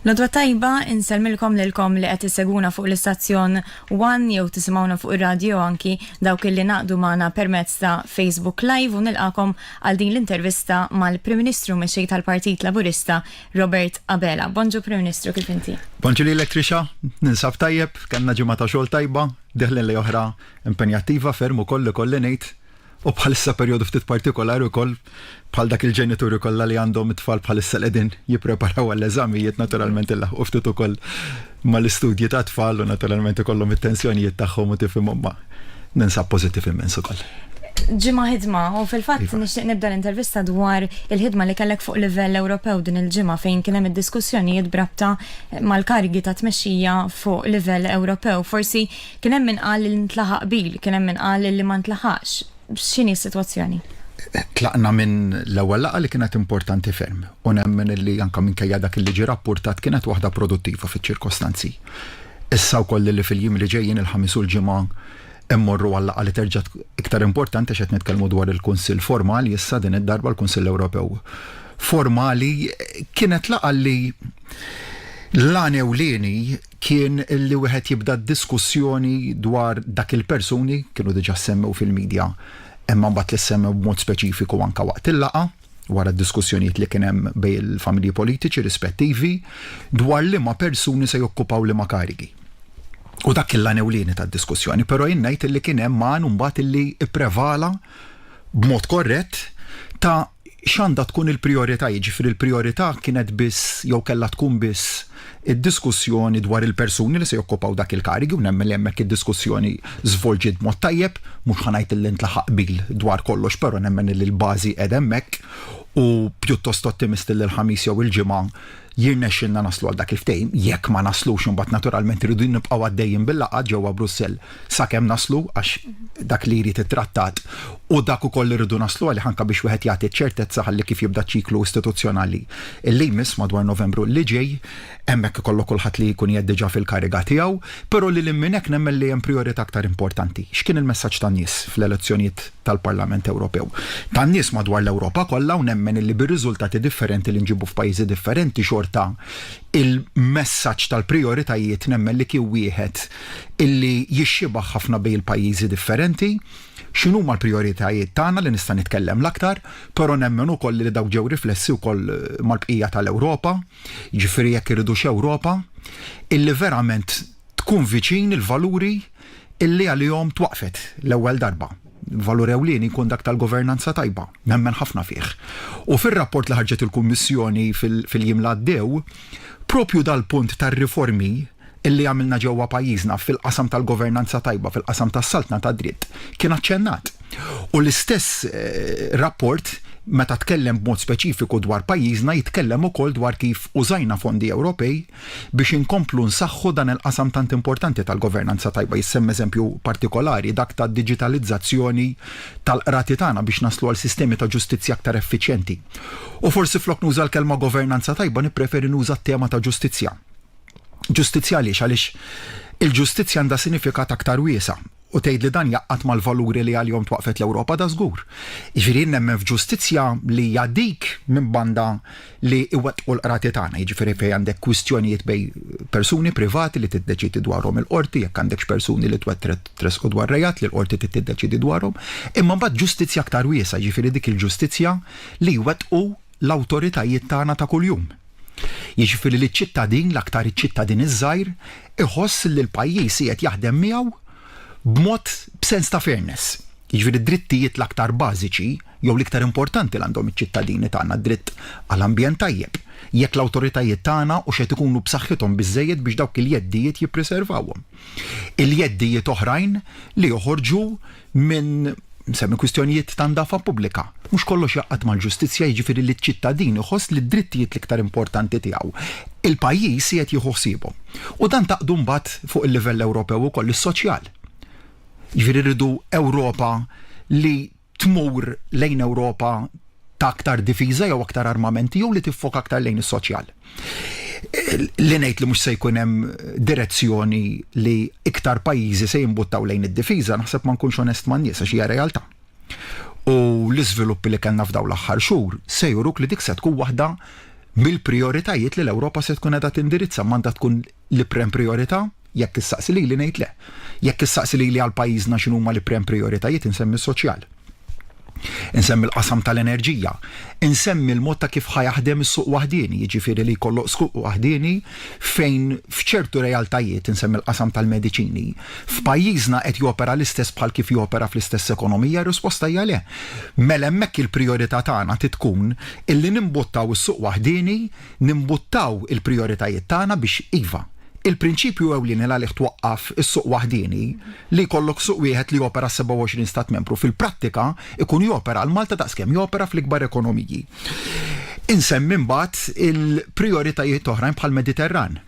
Nodwa tajba, inselmilkom lilkom li qed isseguna fuq l-istazzjon 1 jew tisimgħuna fuq ir-radju anki dawk li naqdu magħna permezz ta' Facebook Live u nilqakom għal din l-intervista mal-Prim Ministru mexxej tal-Partit Laburista Robert Abela. Bonġu Prim Ministru, kif inti? Bonġu lilek Trisha, ninsab tajjeb, kellna ġimgħa ta' xogħol tajba, deħlen li oħra impenjattiva ferm ukoll ikolli ngħid. U bħalissa perjodu ftit partikolari wkoll bħal dak il-ġenituri kollha li għandhom it-tfal bħalissa qegħdin jippreparaw għall-eżamijiet naturalment illaħqu ftit ukoll mal-istudji ta' tfal u naturalment ikollhom it-tensjonijiet tagħhom u tifhimhom ma' ninsab pożittiv immens ukoll. Ġimgħa ħidma u fil-fatt nixtieq nibda l-intervista dwar il-ħidma li kellek fuq livell Ewropew din il-ġimgħa fejn kien hemm id-diskussjonijiet brabta mal-karigi ta' tmexxija fuq livell Ewropew. Forsi kien hemm min qal li ntlaħaq bil, kien hemm min qal li ma ntlaħaqx. X'inhi s-sitwazzjoni? Tlaqna minn l-ewwel laqgħa li kienet importanti ferm u nemmen li anke minkejja dak li ġie rappurtat kienet waħda produttiva fiċ-ċirkostanzi. Issa wkoll li fil-jiem li ġejjin il-ħamis u l-ġimgħa immorru għal laqgħa li terġa' iktar importanti x'qed nitkellmu dwar il-Kunsill formali issa din id-darba l-Kunsill Ewropew formali kienet laqgħa li l-għan ewlieni kien li wieħed jibda d-diskussjoni dwar dak il-persuni kienu diġà semmew fil-medja imma mbagħad li semmew b'mod speċifiku anke waqt il-laqgħa wara d-diskussjonijiet li kien hemm bejn il-familji politiċi rispettivi dwar liema persuni se jokkupaw liema karigi. U dak il-għan ewlieni tad-diskussjoni, però jien ngħid li kien hemm man mbagħad illi ipprevala b'mod korrett ta' x'għandha tkun il-prijorità, jiġifieri il-prijorità kienet biss jew kellha tkun biss id-diskussjoni dwar il-persuni li se jokkupaw dak il-karigi u nemmen li hemmhekk id-diskussjoni żvolġiet mod tajjeb, mhux ħanajt li ntlaħaq bil dwar kollox, però nemmen li l-bażi qed hemmhekk u pjuttost ottimisti li l-ħamis jew il-ġimgħa jirnexxilna naslu għal dak il-ftehim, jekk ma naslux imbagħad naturalment irridu nibqgħu għaddejjin bil-laqgħat ġewwa Brussell sakemm naslu għax dak li jrid it-trattat u dak ukoll irridu naslu għalih anke biex wieħed jagħti ċertezza ħalli kif jibda ċiklu istituzzjonali illi jmiss madwar Novembru li ġej hemmhekk ikollok kulħadd li jkun jgħid diġà fil-kariga tiegħu, però li minn hekk nemmen li hemm prijorità aktar importanti. X'kien il-messaġġ tan-nies fl-elezzjonijiet tal-Parlament Ewropew? Tan-nies madwar l-Ewropa kollha u nemmen li bir-riżultati differenti li nġibu f'pajjiżi differenti xorta il-messaġġ tal-prijoritajiet nemmen li kien wieħed illi jixxibaħ ħafna bejn il-pajjiżi differenti. X'inhu ma l-prijoritajiet tagħna li nista' nitkellem l-aktar, però nemmen ukoll li dawk ġew riflessi wkoll mal-bqija tal-Ewropa, jiġifieri jekk iridux Ewropa, illi verament tkun viċin il-valuri illi għalihom twaqfet l-ewwel darba. Valur ewlieni jkun dak tal-governanza tajba, nemmen ħafna fih. U fir-rapport li ħarġet il-Kummissjoni fil-jiem li għaddew, propju dal-punt tar-riformi illi għamilna ġewwa pajjiżna fil-qasam tal-governanza tajba, fil-qasam tas-saltna ta' dritt, kien aċċennat. U l-istess rapport meta tkellem b'mod speċifiku dwar pajjiżna jitkellem ukoll dwar kif użajna fondi Ewropej biex inkomplu nsaħħu dan il-qasam tant importanti tal-governanza tajba. Jissemm eżempju partikolari dak tad-diġitalizzazzjoni tal-qrati tagħna biex naslu għal sistemi ta' ġustizzja aktar effiċjenti. U forsi flok nuża l-kelma governanza tajba nippreferi nuża t-tema ta' ġustizzja. Ġustizzja għaliex il-ġustizzja għandha sinifikat aktar wiesa' u tgħid li dan jaqqat mal-valuri li għalihom twaqfet l-Ewropa da żgur. Jiġifieri nemmen f'ġustizzja li hija dik minn banda li iwettqu l-qrati tagħna, jiġifieri fejn għandek kwistjonijiet bejn persuni privati li tiddeċidi dwarhom il-qorti, jekk għandekx persuni li tresqu dwar rejat li l-qorti tiddeċidi dwarhom, imma mbagħad ġustizzja aktar wiesa', jiġifieri dik il-ġustizzja li jwettqu l-awtoritajiet tagħna ta' kuljum. Jiġifieri li ċ-ċittadin l-aktar iċ-ċittadin iż-żgħir iħoss li l-pajjiż qiegħed jaħdem miegħu b'mod b'sens ta' fairness. Jiġifieri d-drittijiet l-aktar bażiċi jew l-iktar importanti li għandhom iċ-ċittadini tagħna dritt għall-ambjent tajjeb. Jekk l-awtoritajiet tagħna u xed ikunu b'saħħithom biżżejjed biex dawk il-jeddijiet jippreservawhom. Il-jeddijiet oħrajn li joħorġu minn semmi kwistjonijiet ta' ndafa pubblika. Mhux kollox jaqqat mal-ġustizzja, jiġifieri li ċ-ċittadin iħoss li d-drittijiet l-iktar importanti tiegħu il-pajjiż qiegħed jieħu ħsiebhom. U dan taqdu mbagħad fuq il-livell Ewropew ukoll is-soċjal. Jiġifieri rridu Ewropa li tmur lejn Ewropa ta' aktar difiża jew aktar armamenti jew li tiffoka aktar lejn is-soċjal. Li ngħid li mhux se jkun hemm direzzjoni li iktar pajjiżi se jimbuttaw lejn id-difiża, naħseb ma nkunx onest man-nies għax hija realtà. U l-iżviluppi li kellna f'dawn l-aħħar xhur se juruk li dik se tkun waħda mill-prioritajiet li l-Ewropa se tkun qiegħda tindirizza m'għandha tkun l-iprem priorità. Jekk issaqsi li ngħid le. Jekk issaqsi li għal pajjiżna x'inhuma l-iprem prioritajiet insemmi s-soċjal. Insemmi l-qasam tal-enerġija, insemmi l-mod ta' kif ħajaħdem is-suq waħdieni, jiġifieri li jkollok suq waħdieni fejn f'ċertu realtajiet insemmi l-qasam tal-mediċini. F'pajjiżna qed jopera l-istess bħal kif jopera fl-istess ekonomija, risposta hija le. Mela hemmhekk il-prijorità tagħna tkun illi nimbuttaw is-suq waħdieni, nimbuttaw il-prijoritajiet tagħna biex iva. Il-prinċipju ewlieni għalih twaqqaf is-suq waħdieni li jkollok suq wieħed li jopera 27 stat membru fil-prattika ikun jopera l Malta daqskemm jopera fl-ikbar ekonomiji. Insemmi mbagħad il-prijoritajiet oħrajn bħal Mediterran.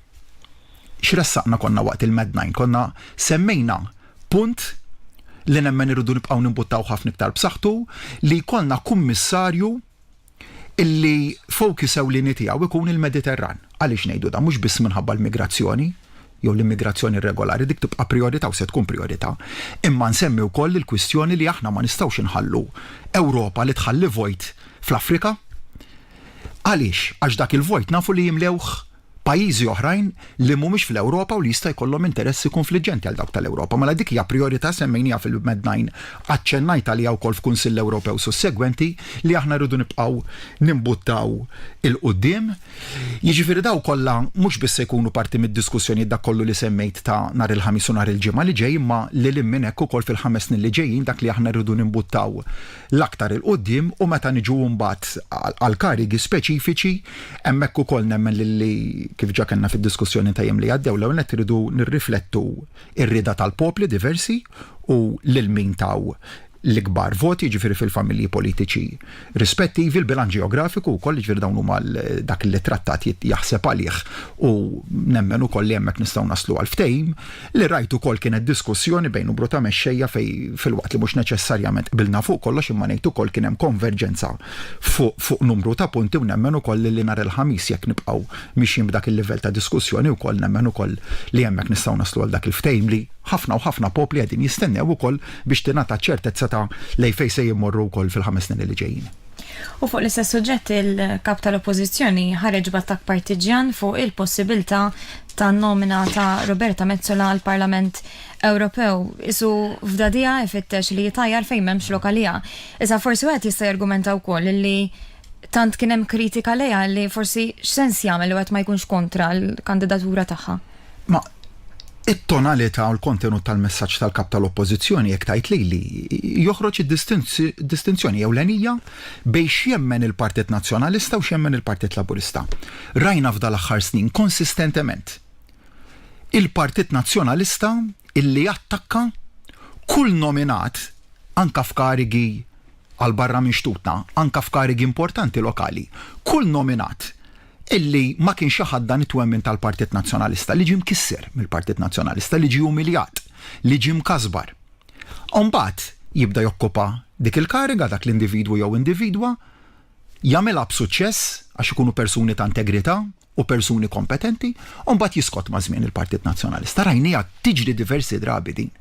X'ressaqna konna waqt il-Med9, konna semmejna punt li nemmen irridu nibqgħu nimbuttaw ħafna iktar b'saħħtu li jkollna kummissarju illi fokus ewlieni tiegħu ikun il-Mediterran. Għaliex ngħidu da mhux biss minħabba l-migrazzjoni jew l-immigrazzjoni irregolari dik tibqa' priorità u se tkun priorità. Imma nsemmi wkoll il-kwistjoni li aħna ma nistgħux inħallu Ewropa li tħalli vojt fl-Afrika. Għaliex? Għax dak il-vojt nafu li jimlewh pajjiżi oħrajn li mhumiex fl-Ewropa u li jista' jkollhom interessi konfliġġenti għal dawk tal-Ewropa. Mela dik hija priorità semmejniha fil-Med9 aċċennajta li wkoll f'Kunsill Ewropew sussegwenti li aħna rridu nibqgħu nimbuttaw il-qudiem. Jiġifieri daw kollha mhux biss se jkunu parti mid-diskussjoni dak kollu li semmejt ta' nhar il-ħamis u nhar il-ġimgħa li ġej, imma lil minn hekk ukoll fil-5 snin li ġejjin dak li aħna rridu nimbuttaw l-aktar il-qudiem u meta niġu mbagħad għal karigi speċifiċi hemmhekk ukoll nemmen li kif ġa kellna fid-diskussjoni ta' li għaddew l-ewwel qed iridu nirriflettu ir-rieda tal-popli diversi u lil min taw l-ikbar voti ġifieri fil-familji politiċi rispettivi, l-bilanċ ġeografiku wkoll ġifieri dawn huma dak li trattat jaħseb għalih u nemmen ukoll li hemmhekk nistgħu naslu għal ftehim li rajt ukoll kienet diskussjoni bejn numru ta' mexxejja fej fil-waqt li mhux neċessarjament qbilna fuq kollox imma ngħid ukoll kien hemm konverġenza fuq numru ta' punti u nemmen ukoll li nhar il-ħamis jekk nibqgħu mixjin b'dak il-livell ta' diskussjoni wkoll nemmen ukoll li hemmhekk nistgħu naslu għal dak il-ftehim li ħafna u ħafna popli qegħdin jistennew ukoll biex tingħata ċertezza ta' lej fejn se jimmorru wkoll fil-5 snin li ġejjin. U fuq l-istess suġġett il-kap tal-Oppożizzjoni ħareġ b'attakk partiġjan fuq il-possibilità ta' nomina ta' Roberta Metsola għall Parlament Ewropew. Isu f'dadija ifittex li jitajjar fejn m'hemmx lokalija. Iżda forsi wieħed jista' jargumenta wkoll li tant kien hemm kritika lejha li forsi x'sens jagħmel li wieħed ma jkunx kontra l-kandidatura tagħha. Ma it-tonalità u l-kontenut tal-messaġġ tal-kap tal-Oppożizzjoni jekk tajt li joħroġ id-distinzjoni ewlenija bejn x'jemmen il-Partit Nazzjonalista u x'jemmen il-Partit Laburista. Rajna f'dal aħħar snin konsistentement il-Partit Nazzjonalista illi attakka kull nominat anka f'karigi għal barra minn xtutna, anka f'karigi importanti lokali, kull nominat illi ma kienx ħadda nitwemmin tal-Partit Nazzjonalista li ġie mkisser mill-Partit Nazzjonalista li ġie umiljat, li ġie mkasbar. Mbagħad jibda jokkupa dik il-kariga dak l-individwu jew individwa jagħmilha b'suċċess għax ikunu persuni ta' integrità u persuni kompetenti, u mbagħad jiskot ma' żmien il-Partit Nazzjonalista. Rajnija tiġri diversi drabi din.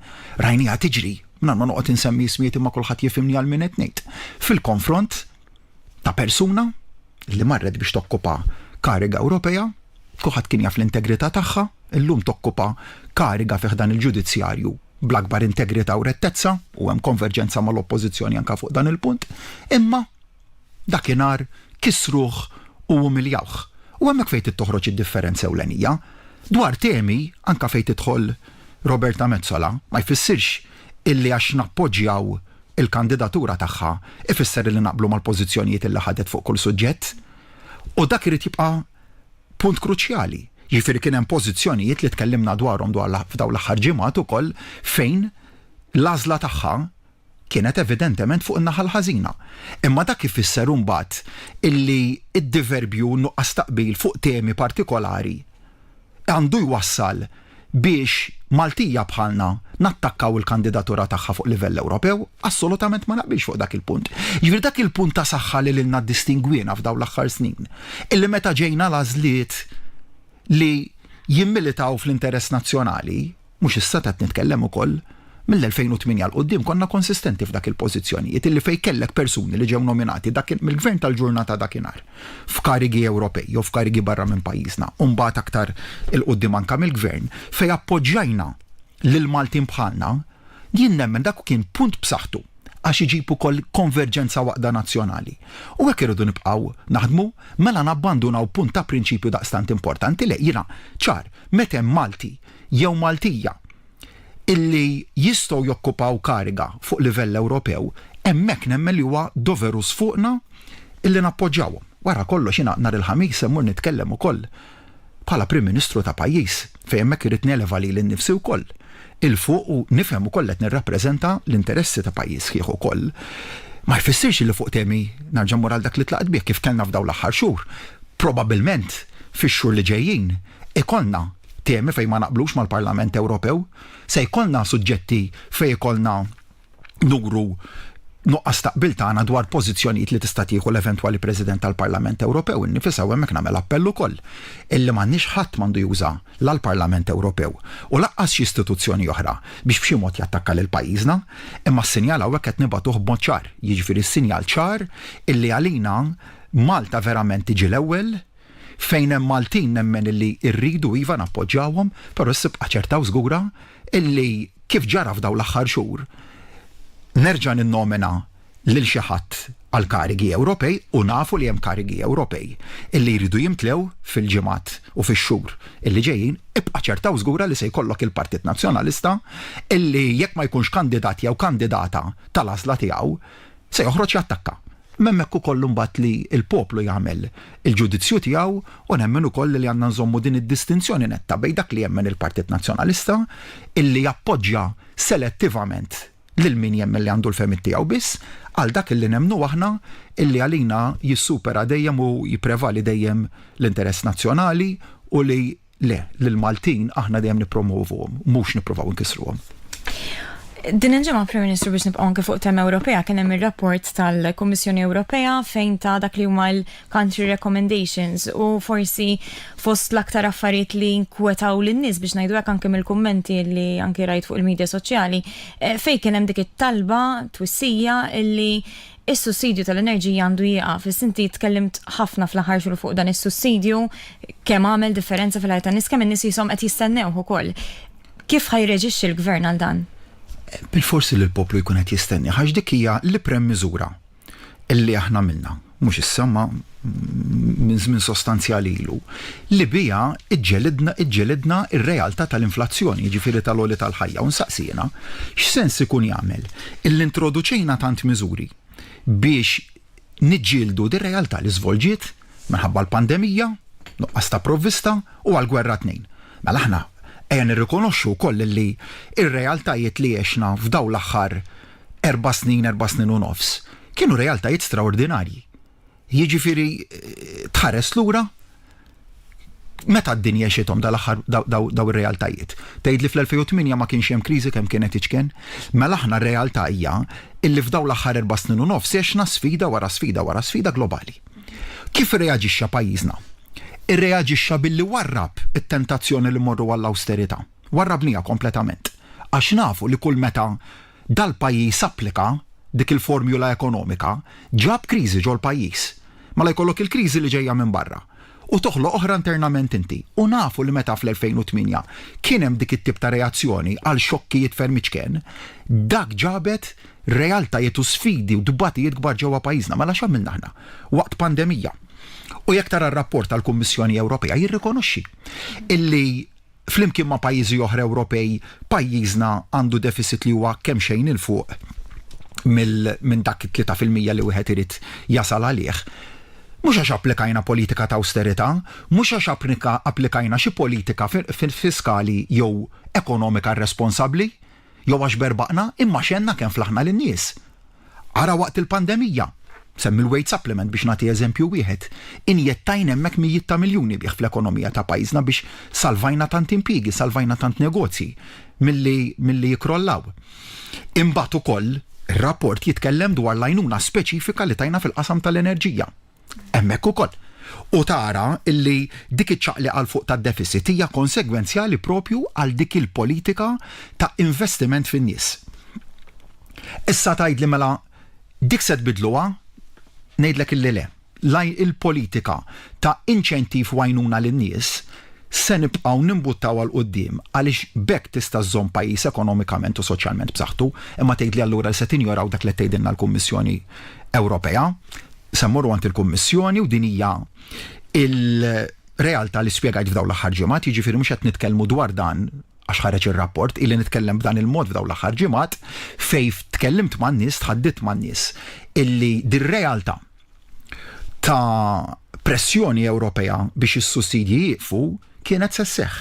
Rajnija tiġri, ma noqgħod insemmi ismijiet imma kulħadd jifhimni għal min qed ngħid. Fil-konfront ta' persuna li marret biex tokkupa kariga Ewropea, kulħadd kien jaf l-integrità tagħha, illum tokkupa kariga fih dan il-ġudizzjarju bl-akbar integrità u rettezza u hemm konverġenza mal-Oppożizzjoni anke fuq dan il-punt, imma dakinhar kisruh u umiljawh. U hemmhekk fejn toħroġ id-differenza ewlenija. Dwar temi anke fejn tidħol Roberta Metsola ma jfissirx illi għax nappoġġjaw il-kandidatura tagħha ifisser li naqblu mal-pożizzjonijiet illi ħadet fuq kull suġġett. U dak irid jibqa' punt kruċjali. Jiġifieri kien hemm pożizzjonijiet li tkellimna dwarhom f'dawn l-aħħar ġimgħat ukoll fejn l-għażla tagħha kienet evidentement fuq in-naħa l-ħażina. Imma dak ifisser mbagħad illi id-diverbju nuqqas taqbil fuq temi partikolari għandu jwassal biex Maltija bħalna nattakkaw il-kandidatura tagħha fuq livell Ewropew, assolutament ma naqbilx fuq dak il-punt. Jiġifieri dak il-punt ta' saħħa li lilna distingwina f'dawn l-aħħar snin. Illi meta ġejna l-għażliet li jimmilitaw fl-interess nazzjonali, mhux issa qed nitkellem ukoll mill-2008 l-qoddim konna konsistenti f'dak il-pożizzjonijiet illi fej kellek persuni li ġew nominati mill-gvern tal-ġurnata dakinhar f'karigi Ewropej jew f'karigi barra minn pajjiżna, u mbagħad aktar il-qoddim anke mill-gvern fej appoġġjajna lil Maltin bħalna, jien nemmen dak kien punt b'saħħtu għax iġibu kol konverġenza waqda nazzjonali. U hekk irridu nibqgħu naħdmu mela nabbandunaw punt ta' prinċipju daqstant importanti li jiena ċar meta hemm Malti jew Maltija illi jistgħu jokkupaw kariga fuq livell Ewropew, hemmhekk nemmen li huwa doverus fuqna illi nappoġġjawhom. Wara kollox jiena nhar il-ħamis semmur nitkellem ukoll bħala Prim Ministru ta' pajjiż fejn hemmhekk irid neleva lili nnifsi wkoll il-fuq u nifhem ukoll qed nirrappreżenta l-interessi ta' pajjiż ħieħ ukoll. Ma jfissirx li fuq temi narġa' mmur għal dak li tlaqt bih kif kellna f'dawn l-aħħar xhur. Probabbilment fix-xhur li ġejjin ikollna temi fejn ma naqblux mal-Parlament Ewropew, se jkollna suġġetti fejn ikollna nugru nuqqas taqbil tagħna dwar pożizzjonijiet li tista' tieħu l-eventwali President tal-Parlament Ewropew, innifisha hemmhekk nagħmel appell ukoll illi m'għandniex ħadd m'għandu juża l-Parlament Ewropew u laqqas xi istituzzjoni oħra biex b'xi mod jattakka lil pajjiżna, imma s-sinjal hawnhekk qed nibagħtuh b'mod ċar, jiġifieri s-sinjal ċar illi għalina Malta verament tiġi l-ewwel fejn hemm Maltin nemmen illi rridu iva nappoġġjawhom, però issibqa' ċertaw żgura illi kif ġara f'dawn l-aħħar xhur nerġa' ninnomina lil xi ħadd għal karigi Ewropej u nafu li hemm karigi Ewropej illi jridu jimtlew fil-ġimgħat u fix-xhur illi ġejjin, ibqa' ċertaw żgura li se jkollok il-Partit Nazzjonalista illi jekk ma jkunx kandidat jew kandidata tal-għażla tiegħu se joħroġ jattakka. M'hemmhekk ukoll imbagħad li l-poplu jagħmel il-ġudizzju tiegħu u nemmen ukoll li għandna nżommu din id-distinzjoni netta bejn dak li jemmen il-Partit Nazzjonalista illi jappoġġja selettivament lil min jemmel li għandu l-femit tiegħu biss għal dak illi nemnu aħna illi għalina jissupera dejjem u jipprevali dejjem l-interess nazzjonali u li le lil-Maltin aħna dejjem nippromovuhom mhux nippruvaw nkissruhom. Din il-ġimgħa Prim Ministru biex nibqgħu anke fuq tema Ewropea kien hemm ir-rapport tal-Kummissjoni Ewropea fejn ta' dak li huma l-country recommendations u forsi fost l-aktar affarijiet li nkwetaw lin-nies biex ngħidu hekk anke mill-kummenti li anke rajt fuq il-medja soċjali fejn kien hemm dik it-talba twissija illi is-sussidju tal-enerġija għandu jieqaf. Inti tkellimt ħafna fl-aħħar xhur fuq dan is-sussidju kemm għamel differenza fil-ħajja tan-nies kemm in-nies jisom qed jistennew ukoll. Kif ħajreġixxi l-gvern għal dan? Bil-forsi li l-poplu jkun qed jistenni, ħax dik hija l-iprem miżura illi aħna milna, mhux issa ma minn żmien sostanzjali ilu, li bija iġġelidna ir-realtà tal-inflazzjoni, jiġifieri tal-għoli tal-ħajja, u nsaqsina x'sens ikun jagħmel illi introduċejna tant miżuri biex niġġieldu dir-realtà li żvolġiet minħabba l-pandemija, nuqqas ta' provvista u għall-gwerra tnejn. Mela aħna ejja nirrikonoxxu wkoll li ir-realtajiet li għexna f'daw l-aħħar 4 snin u nofs kienu realtajiet straordinarji. Jiġifieri tħares lura meta d-dinja xietom dal-aħħar daw ir-realtajiet. Tgħid li fl-2008 ma kienx hemm kriżi kemm kienet iċken, mela aħna r-realtà hija illi f'daw l-aħħar 4 snin u nofs għexna sfida wara sfida globali. Kif irreaġixxa pajjiżna? Irreaġixxa billi warrab it-tentazzjoni li morru għall-austerità. Warrabnija kompletament. Għax nafu li kull meta dal-pajjiż applika dik il-formula ekonomika ġab kriżi ġol pajjiż. Ma la jkollok il-kriżi li ġejja minn barra. U toħloq oħra internament inti. U nafu li meta fl-2008 kien hemm dik it-tip ta' reazzjoni għal xokkijiet ferm iċken, dak ġabet realtajiet u sfidi u dubatijiet kbar ġewwa pajjiżna. Mela x'għamilna aħna waqt pandemija. U jekk tara r-rapport tal-Kummissjoni Ewropea jirrikonoxxi illi flimkien ma' pajjiżi oħra Ewropej pajjiżna għandu deficit li huwa kemm xejn il fuq minn dak 3% li wieħed irid jasal għalih. Mhux għax applikajna politika ta' austerità, mhux għax applikajna xi politika fiskali jew ekonomika responsabbli, jew għax berbaqna, imma xenna kemm flaħna lin-nies. Ara waqt il-pandemija semmi l-weight supplement biex nagħti eżempju wieħed, injettajn hemmhekk mijiet ta' miljuni bih fl-ekonomija ta' pajjiżna biex salvajna tant impjiegi, salvajna tant negozji milli jikrollaw. Imbagħad ukoll ir-rapport jitkellem dwar l-għajnuna speċifika li tajna fil-qasam tal-enerġija. Hemmhekk ukoll u tara illi dik iċ-ċaqli għal fuq tad deficit hija konsegwenzjali propju għal dik il-politika ta' investiment fin-nies. Issa tgħidli mela dik se tbidluha, ngħidlek illi le. Il-politika ta' inċentiv għajnuna lin-nies se nibqgħu nimbuttaw għal qudiem għaliex bekk tista' żżomm pajjiż ekonomikament u soċjalment b'saħħtu, imma tgħidli allura se tinjoraw dak li tgħidilna l-Kummissjoni Ewropea, se mmorru għand il-Kummissjoni u din hija il-realtà li spjegajt f'dawn l-aħħar ġimgħat, jiġifieri mhux qed nitkellmu dwar dan għax ħareġ ir-rapport illi nitkellem b'dan il-mod f'dawn l-aħħar ġimgħat fejn tkellimt man-nies, tħaddit man-nies illi dir-realtà ta' pressjoni Ewropea biex is-sussidji jieqfu kienet se sseħħ.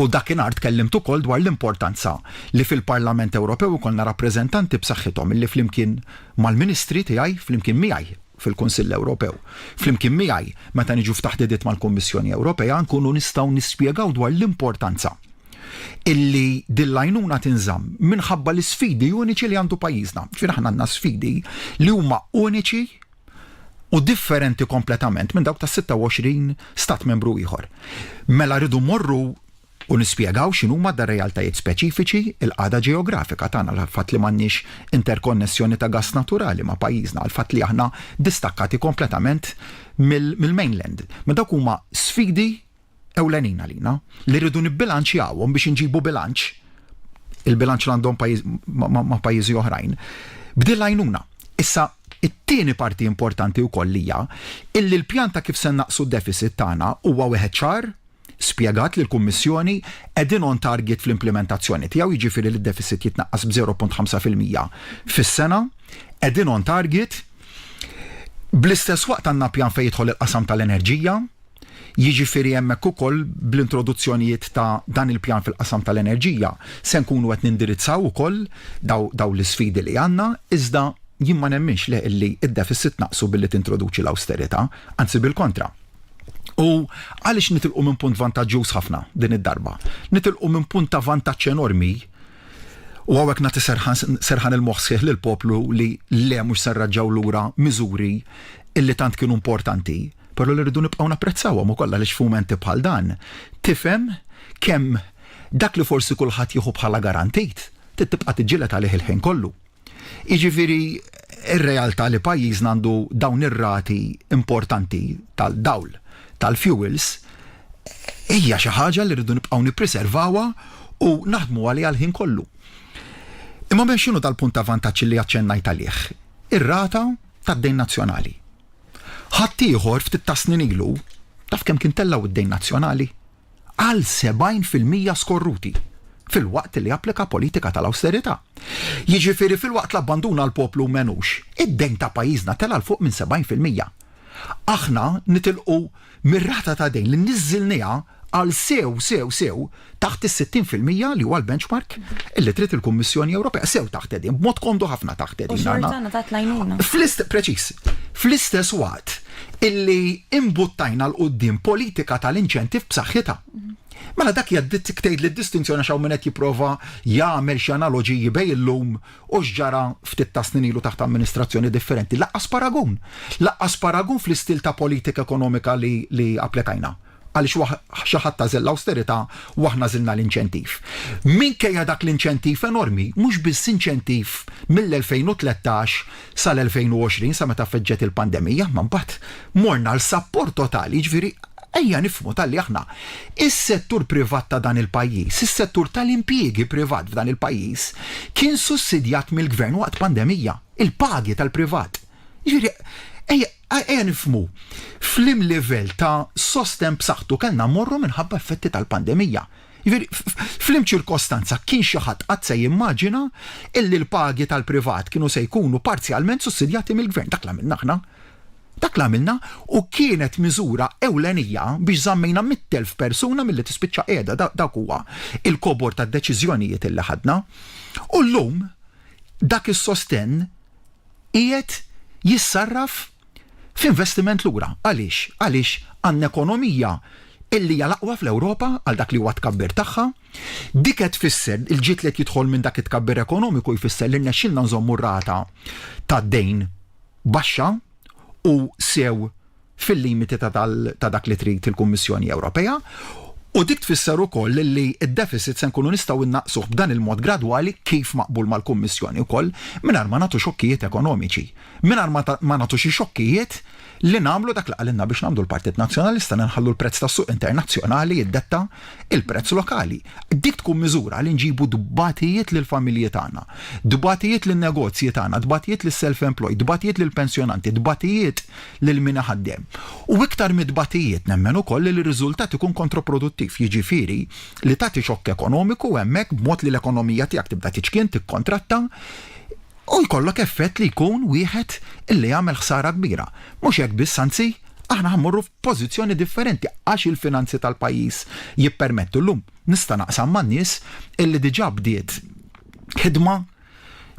U dakinhar tkellimt ukoll dwar l-importanza li fil-Parlament Ewropew ikollna rappreżentanti b'saħħithom illi flimkien mal-Ministri tiegħi flimkien miegħi fil-Kunsill Ewropew. Flimkien miegħi meta niġu f'taħdidiet mal-Kummissjoni Ewropea nkunu nistgħu nispjegaw dwar l-importanza illi dil-għajnuna tinżamm minħabba l-sfidi uniċi li għandu pajjiżna. Ġifieri aħna għandna sfidi li huma uniċi u differenti kompletament minn dawk ta' 26 stat membru ieħor. Mela rridu morru u nispjegaw x'inhuma dar-realtajiet speċifiċi il-qagħda ġeografika tagħna l-fatt li m'għandniex interkonnessjoni ta' gass naturali ma' pajjiżna, l-fatt li aħna distakkati kompletament mill-mainland. Ma dawk huma sfidi ewlenin għalina li rridu nibbilanċjawhom biex inġibu bilanċ, il-bilanċ li għandhom ma' pajjiżi oħrajn. Bdil għajnuna. Issa it-tieni parti importanti wkoll hija illi l-pjan ta' kif se naqsu d-deficit tagħna huwa wieħed ċar spjegat li l-Kummissjoni qegħdin on target fl-implementazzjoni tiegħu, jiġifieri li d-deficit jitnaqqas b'0.5% fis-sena, qegħdin on target bl-istess waqt għandna pjan fejn jidħol il-qasam tal-enerġija, jiġifieri hemmhekk ukoll bl-introduzzjonijiet ta' dan il-pjan fil-qasam tal-enerġija se nkunu qed nindirizzaw ukoll daw l-isfidi li għandna, iżda jien ma nemminx li illi id-deficit naqsu billi tintroduċi l-austerità, anzi bil-kontra. U għaliex nitilqu minn punt vantaġġuż ħafna din id-darba. Nitilqu minn punt ta' vantaġġ enormi u hawnhekk nagħti serħan il-moħħ lill-poplu li le mhux se nraġġaw lura miżuri illi tant kienu importanti, però li rridu nibqgħu napprezzawhom ukoll għaliex f'mumenti bħal dan tifhem kemm dak li forsi kulħadd jieħu bħala garantit tibqa' tiġġieled għalih il-ħin kollu. Jiġifieri ir-realtà li pajjiżna għandu dawn ir-rati importanti tal-dawl tal-fuels hija xi ħaġa li rridu nibqgħu nippreservawha u naħdmu għaliha l-ħin kollu. Imma bejn x'inhu tal-punt ta' vantaġġ li aċċennajt għalih? Ir-rata tad-dejn nazzjonali. Ħadd ieħor ftit ta' snin ilu taf kemm kien tellaw id-dejn nazzjonali? Għal 70% skorruti fil-waqt li applika politika tal-austerità. Jiġifieri fil-waqt l-abbanduna l-poplu menux, id-dejn ta' pajjiżna tela l fuq minn 70%. Aħna nitilqu mir-rata ta' dejn li niżżilniha għal sew taħt is-60% li huwa l-benchmark illi trid il-Kummissjoni Ewropea sew taħt din, b'mod komdu ħafna taħt din. Fl-istess waqt illi imbuttajna l-qudiem politika tal-inċentiv b'saħħitha. Mela dak jaddit tgħid li d-distinzjoni xaw min qed jipprova jagħmel xi analoġiji bejn illum u x'ġara ftit ta' snin ilu taħt amministrazzjoni differenti. Laqqas paragun fl-istil ta' politika ekonomika li applikajna. Għaliex xi ħadd tażel l-austerità u aħna żilna l-inċentiv. Minkejja dak l-inċentiv enormi, mhux biss inċentiv mill-2013 sal-2020 sa meta feġġet il-pandemija, ma mbagħad morna l-sapport totali, ġifieri ejja nifhmu tal-li aħna is-settur privat ta' dan il-pajjiż, is-settur tal-impjiegi privat f'dan il-pajjiż kien sussidjat mill-gvern waqt pandemija, il-pagi tal-privat. Ġifieri ejja nifhmu fl-im livell ta' sosten b'saħħtu kellna morru minħabba effetti tal-pandemija. Ġifieri fl-im ċirkostanza kien xi ħadd qatt se jimmaġina illi l-pagi tal-privat kienu se jkunu parzjalment sussidjati mill-gvern. Dak l-għamilna u kienet miżura ewlenija biex żammejna 100,000 persuna milli tispiċċa qiegħda dak huwa il-kobor tad-deċiżjonijiet illi ħadna. U llum dak is-sostenn qiegħed jissarraf f'investiment lura. Għaliex għandna ekonomija illi hija l-aqwa fl-Ewropa għal dak li huwa tkabbir tagħha, dik qed tfisser il-ġid li jidħol minn dak it-tkabbir ekonomiku jfisser li rnexxilna nżommu rata tad-dejn baxxa u sew fil-limiti ta' dak li trid il-Kummissjoni Ewropea. U dik tfisser ukoll li d-deficit se nkunu nistgħu innaqsuh b'dan il-mod gradwali kif maqbul mal-Kummissjoni wkoll mingħajr ma nagħtu xokkijiet ekonomiċi, mingħajr ma nagħtu xi xokkijiet li nagħmlu dak li qalilna biex nagħmlu l-Partit Nazzjonalista nħallu l-prezz tas-suq internazzjonali jiddetta il-prezz lokali. Dik tkun miżura li nġibu dbatijiet lill-familji tagħna, dbatijiet lin-negozji tagħna, dbatijiet lis-self-employed, dbatijiet lill-pensjonanti, dbatijiet lil min ħaddem. U iktar mid-dbatijiet nemmen ukoll li r-riżultat ikun kontraproduttiv, jiġifieri li tagħti xokk ekonomiku hemmhekk b'mod li l-ekonomija tiegħek tibda tiċkien tikkontratta u jkollok effett li jkun wieħed illi jagħmel ħsara kbira. Mhux hekk biss anzi, aħna ħammorru f'pożizzjoni differenti għax il-finanzi tal-pajjiż jippermettu llum. Nista' naqsam man-nies illi diġà bdiet ħidma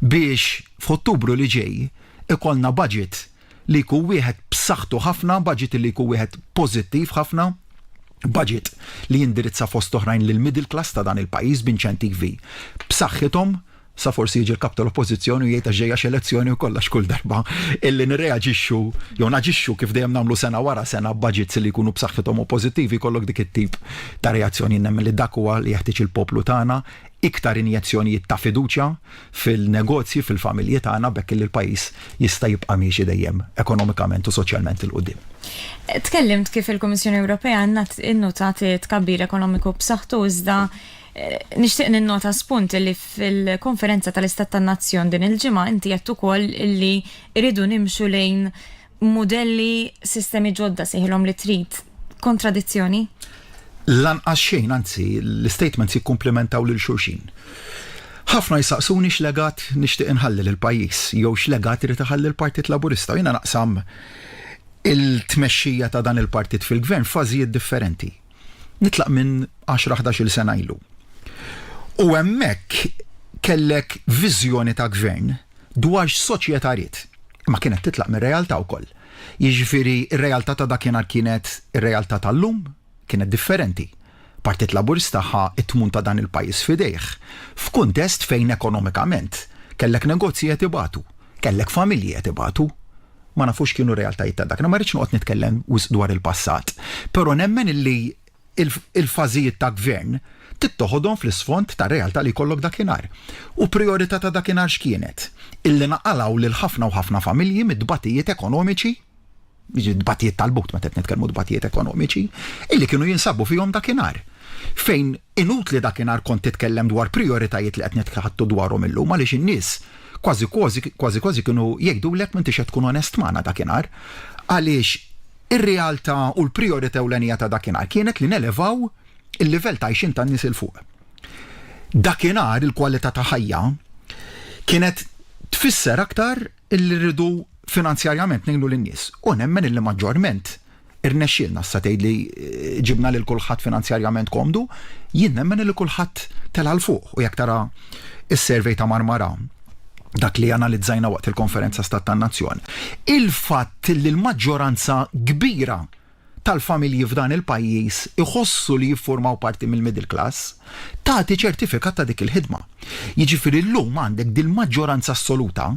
biex f'Ottubru li ġej ikollna budget li jkun wieħed b'saħħtu ħafna, budget li jkun wieħed pożittiv ħafna, budget li jindirizza fost oħrajn lil middle class ta' dan il-pajjiż b'inċentivi b'saħħithom. Sa forsi jiġi l-kap tal-oppożizzjoni u jgħid ġejja x'elezzjoni u kollox kull darba illi nirreaġixxu jew naġixxu kif dejjem nagħmlu sena wara sena budgets li jkunu b'saħħithom u pożittivi kollok dik it-tip ta' reazzjoni nemmen li dak huwa li jeħtieġ il-poplu tagħna iktar injezzjonijiet ta' fiduċja fil-negozji fil-familji tagħna bekk li l-pajjiż jista' jibqa' miexi dejjem ekonomikament u soċjalment il qudiem. Tkellimt kif il-Kummissjoni Ewropea innotat tkabbir ekonomiku b'saħħtu iżda nixtieq ninnota spunt li fil-konferenza tal-Istat tan-Nazzjon din il-ġimgħa inti qed ukoll li rridu nimxu lejn modelli sistemi ġodda sejħilhom li trid kontradizzjoni? Lanqas xejn, anzi, l-statements jikkumplementaw lil xulxin. Ħafna jsaqsuni x'legat nixtieq inħalli lill-pajjiż jew x'legat irid iħalli l-Partit Laburista. Jiena naqsam il-tmexxija ta' dan il-partit fil-gvern f'fażijiet differenti. Nitlaq minn 10-11 sena ilu. U hemmhekk kellek viżjoni ta' gvern dwar x'soċjetà rid. Ma kienet titlaq minn realtà wkoll. Jiġifieri r-realtà ta' dakinhar kienet ir-realtà tal-lum kienet differenti. Partit Laburista ħa it-tmun ta' dan il-pajjiż f'idejh f'kuntest fejn ekonomikament kellek negozji qed ibatu, kellek familji qed ibatu. Ma nafux kienu realtajiet ta' dak. Ma rridx noqgħod nitkellem dwar il-passat, però nemmen illi il-fażijiet ta' gvern tittoħodhom fl-isfond ta' realtà li jkollok dakinhar. U priorità ta' dakinhar x'kienet? Illi naqalaw lil ħafna u ħafna familji mid-dbatijiet ekonomiċi, dbatijiet tal-but meta qed nitkellmu dbatijiet ekonomiċi, illi kienu jinsabu fihom dakinhar. Fejn inutli dakinhar kont titkellem dwar prioritajiet li qed nitħattu dwarhom illum għaliex in-nies kważi kienu jgħidulek m'intix qed tkun onest magħna dakinhar għaliex ir-realtà u l-priorità ewlenija ta' dakinhar kienet li nelevaw il-livell ta' għajxin tan-nies il fuq. Dakinhar il-kwalità ta' ħajja kienet tfisser aktar illi rridu finanzjarjament ngħinu lin-nies. U nemmen illi maġġorment irnexxielna sa tgħid li ġibna lil kulħadd finanzjarjament komdu, jien nemmen illi kulħadd tela l fuq u jekk tara is-survey ta' Marmara dak li analizzajna waqt il-konferenza Stat tan-Nazzjon. Il-fatt li l-maġġoranza kbira tal-familji f'dan il-pajjiż iħossu li jiffurmaw parti mill-middle class tagħti ċertifikat ta' dik il-ħidma. Jiġifieri llum għandek din maġġoranza assoluta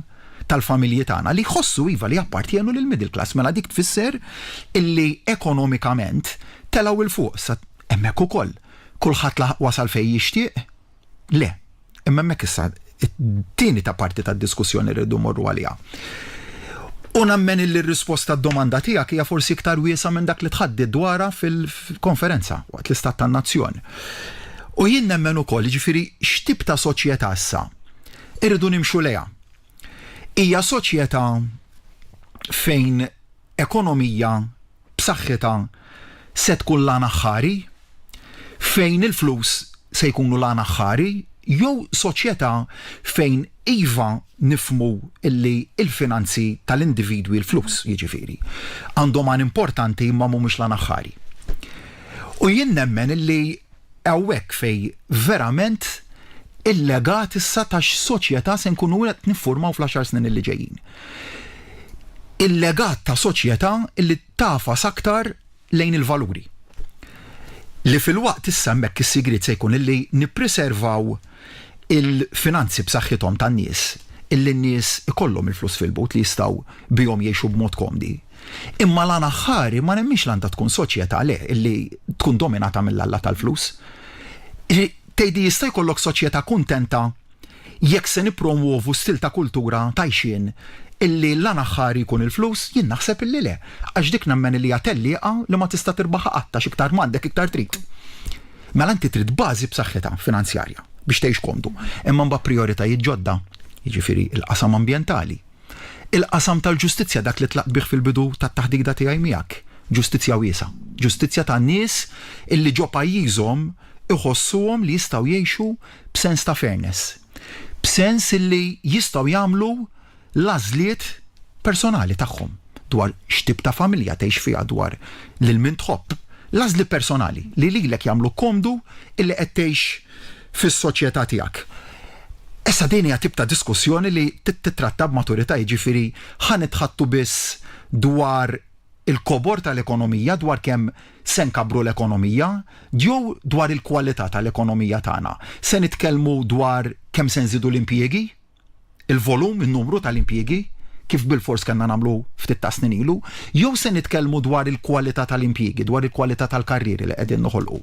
tal-familji tagħna li jħossu iva li appartjenu lil middle class mela dik tfisser illi ekonomikament telgħu il fuq sa hemmhekk ukoll. Kulħadd wasal fejn jixtieq? Le, imma hemmhekk issa it-tieni ta' parti tad-diskussjoni rridu morru għaliha. U nemmen illi r-risposta d-domanda tiegħek hija forsi iktar wiesa minn dak li tħaddid dwarha fil-konferenza waqt l-Istat tan-Nazzjon. U jien nemmen ukoll jiġifieri x'tip ta' soċjetà issa irridu nimxu lejha. Hija soċjetà fejn ekonomija b'saħħitha se tkun l-għan aħħari, fejn il-flus se jkunu l-għan aħħari, jew soċjetà fejn iva nifmu illi il-finanzi tal-individwi l-flus jiġifieri għandhom għan importanti imma mhumiex l-għan aħħari. U jien nemmen illi hawnhekk fej verament il-legat issa ta' x'soċjetà se nkunu qed niffurmaw fl-10 snin li ġejjin. Il-legat ta' soċjetà illi tafas aktar lejn il-valuri. Li fil-waqt issa hemmhekk is-sigriet se jkun illi nippreservaw il-finanzi b'saħħithom tan-nies illi n-nies ikollhom il-flus fil-but li jistgħu bihom jgħixu b'mod komdi. Imma l-għan aħħari ma nemmix l-għanda tkun soċjetà le illi tkun dominata mill-alla tal-flus. Tgħidi jista' jkollok soċjetà kuntenta jekk se nippromuovu stil ta' kultura tajxin illi l-għan aħħari jkun il-flus, jien naħseb illi le. Għax dik nemmen li għatelliqa li ma tista' tirbaħ qatta x'iktar m'għandek iktar trid. Mela inti trid bażi b'saħħitha finanzjarja biex tgħix komdu. Imma mbagħad prijoritajiet ġodda, jiġifieri il-qasam ambjentali. Il-qasam tal-ġustizzja dak li tlaq bih fil-bidu tat-taħdida tiegħi miegħek. Ġustizzja wiesa. Ġustizzja tan-nies illi ġo pajjiżhom iħossuhom li jistgħu jgħixu b'sens ta' fairness. B'sens illi jistgħu jagħmlu l-għażliet personali tagħhom dwar x'tip ta' familja tgħix fiha, dwar lil min tħobb. L-għażli personali li lilek jagħmlu komdu illi qed tgħix fis-soċjetà tiegħek. Issa din hija tip ta' diskussjoni li titratta b'maturità, jiġifieri ħanitħattu biss dwar il-kobor tal-ekonomija, dwar kemm se nkabru l-ekonomija, jew dwar il-kwalità tal-ekonomija tagħna. Se nitkellmu dwar kemm se nżidu l-impjiegi, il-volum, in-numru tal-impjiegi, kif bil-fors kanna nagħmlu ftit ta' snin ilu, jew se nitkellmu dwar il-kwalità tal-impjiegi, dwar il-kwalità tal-karrieri li qegħdin noħolqu.